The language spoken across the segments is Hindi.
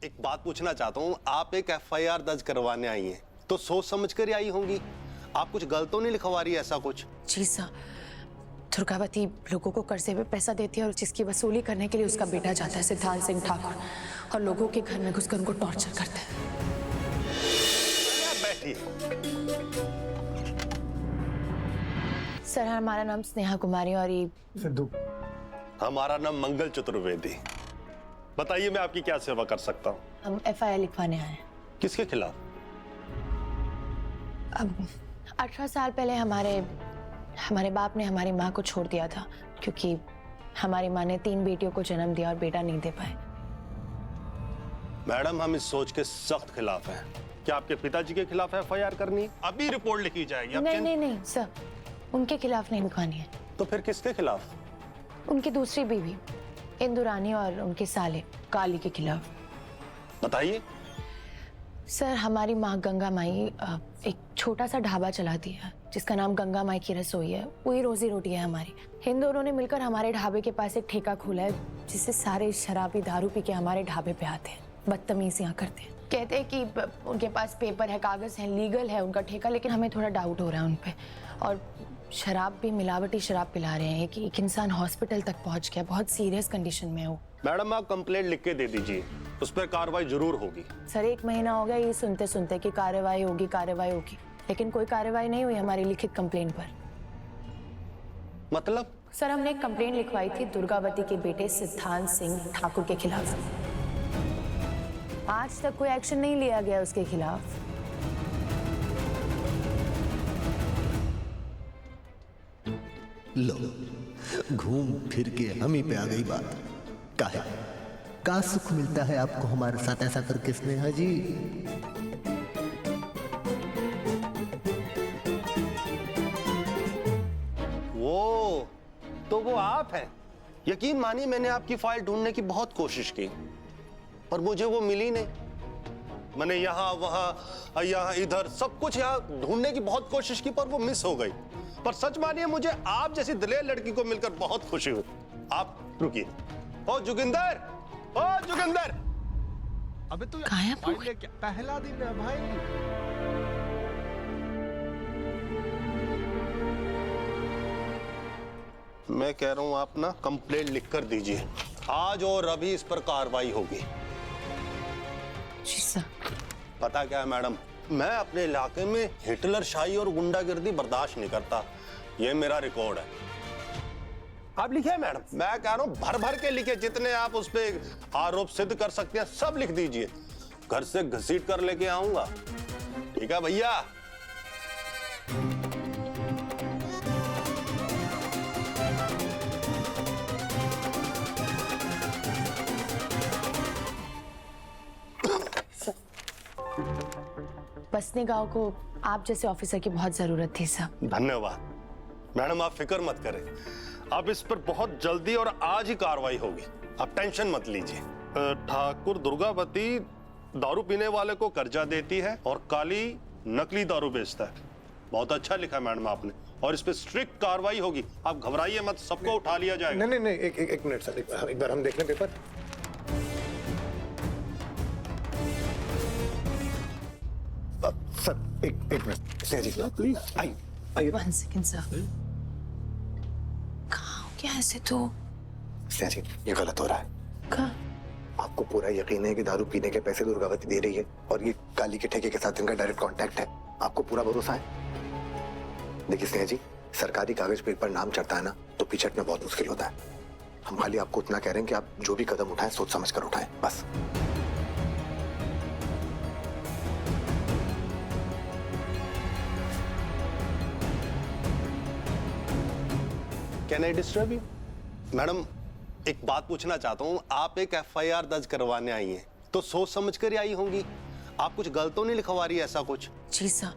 एक बात पूछना चाहता हूँ, आप एक एफआईआर दर्ज करवाने आई हैं तो सोच समझ कर ही आई होंगी। आप कुछ गलत तो नहीं लिखवा रही ऐसा कुछ? जी सर, दुर्गावती लोगों को कर्जे में पैसा देती है और जिसकी वसूली करने के लिए उसका बेटा जाता है सिद्धांत सिंह ठाकुर, और लोगों के घर में घुसकर उनको टॉर्चर करता है। बैठिए। सर हमारा नाम स्नेहा कुमारी और ये सिद्धू। हमारा नाम मंगल चतुर्वेदी। बताइए मैं आपकी क्या सेवा कर सकता हूँ? हम एफआईआर लिखवाने आए हैं। किसके खिलाफ? अब 18 साल पहले हमारे बाप ने हमारी माँ को छोड़ दिया था क्योंकि हमारी माँ ने 3 बेटियों को जन्म दिया और बेटा नहीं दे पाए। मैडम हम इस सोच के सख्त खिलाफ हैं। क्या आपके पिताजी के खिलाफ एफआईआर करनी है? अभी रिपोर्ट लिखी जाएगी। नहीं सर, उनके खिलाफ नहीं लिखवानी है। तो फिर किसके खिलाफ? उनकी दूसरी बीवी इंदुरानी और उनके साले काली के खिलाफ। बताइए। सर हमारी माँ गंगा माई एक छोटा सा ढाबा चलाती है जिसका नाम गंगा माई की रसोई है। वही रोजी रोटी है हमारी। इन दोनों ने मिलकर हमारे ढाबे के पास एक ठेका खोला है जिससे सारे शराबी दारू पी के हमारे ढाबे पे आते हैं, बदतमीजियां करते हैं। कहते हैं कि उनके पास पेपर है, कागज है, लीगल है उनका ठेका, लेकिन हमें थोड़ा डाउट हो रहा है उन पे। और शराब भी, मिलावटी शराब पिला रहे हैं कि एक इंसान हॉस्पिटल तक पहुंच गया, बहुत सीरियस कंडीशन में हो। मैडम आप कंप्लेंट लिख के दे दीजिए, उस पर कार्रवाई जरूर होगी। सर 1 महीना हो गया ये सुनते सुनते कि कार्रवाई होगी, लेकिन कोई कार्रवाई नहीं हुई हमारी लिखित कंप्लेंट पर। मतलब? सर हमने एक कंप्लेंट लिखवाई थी दुर्गावती के बेटे सिद्धांत सिंह ठाकुर के खिलाफ। आज तक कोई एक्शन नहीं लिया गया उसके खिलाफ। लो, घूम फिर के हम ही पे आ गई बात। काहे का सुख मिलता है आपको हमारे साथ ऐसा करके स्नेहा जी? वो आप हैं। यकीन मानिए मैंने आपकी फाइल ढूंढने की बहुत कोशिश की पर मुझे वो मिली नहीं। मैंने यहाँ वहां यहाँ इधर सब कुछ यहाँ ढूंढने की बहुत कोशिश की पर वो मिस हो गई। पर सच मानिए मुझे आप जैसी दलेर लड़की को मिलकर बहुत खुशी हुई। आप रुकिए। ओ जोगिंदर, ओ जोगिंदर। अबे तू गायब हो फाइल लेके पहला दिन है भाई। मैं कह रहा हूं आप ना कंप्लेंट लिख कर दीजिए। आज और अभी इस पर कार्रवाई होगी। जी सर। पता क्या है मैडम, मैं अपने इलाके में हिटलर शाही और गुंडागिर्दी बर्दाश्त नहीं करता। ये मेरा रिकॉर्ड है। आप लिखिए मैडम। मैं कह रहा हूं भर भर के लिखे, जितने आप उस पे आरोप सिद्ध कर सकते हैं सब लिख दीजिए। घर से घसीट कर लेके आऊंगा। ठीक है भैया? बसने गांव को आप जैसे ऑफिसर की बहुत जरूरत थी सर। धन्यवाद मैडम, आप फिक्र मत करें। अब इस पर बहुत जल्दी और आज ही कार्रवाई होगी, आप टेंशन मत लीजिए। ठाकुर दुर्गावती दारू पीने वाले को कर्जा देती है और काली नकली दारू बेचता है। बहुत अच्छा लिखा मैडम आपने, और इस पर स्ट्रिक्ट कार्रवाई होगी। आप घबराइए मत, सबको उठा लिया जाएगा। नहीं, एक मिनट सर, एक बार हम देख लें पेपर। सर एक मिनट स्नेहा जी प्लीज आइए। 1 सेकंड सर। कहाँ हो गया ऐसे तो? स्नेहा जी ये गलत हो रहा है। कहाँ? आपको पूरा यकीन है कि दारू पीने के पैसे दुर्गावती दे रही है और ये काली के ठेके के साथ इनका डायरेक्ट कांटेक्ट है? आपको पूरा भरोसा है? देखिए स्नेहा जी, सरकारी कागज पे एक बार नाम चढ़ता है ना तो पीछे हटना बहुत मुश्किल होता है। हम खाली आपको इतना कह रहे हैं कि आप जो भी कदम उठाएं सोच समझ कर उठाएं, बस। Can I disturb you? Madam एक बात पूछना चाहता हूँ, आप एक एफआईआर दर्ज करवाने आई हैं तो सोच समझ कर ही आई होंगी। आप कुछ गलत तो नहीं लिखवा रही ऐसा कुछ? जी सर,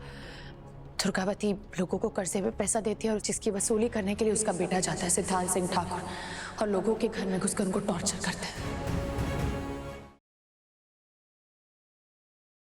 दुर्गावती लोगों को कर्जे में पैसा देती है और जिसकी वसूली करने के लिए उसका बेटा जाता है सिद्धांत सिंह ठाकुर, और लोगों के घर में घुसकर उनको टॉर्चर करता है।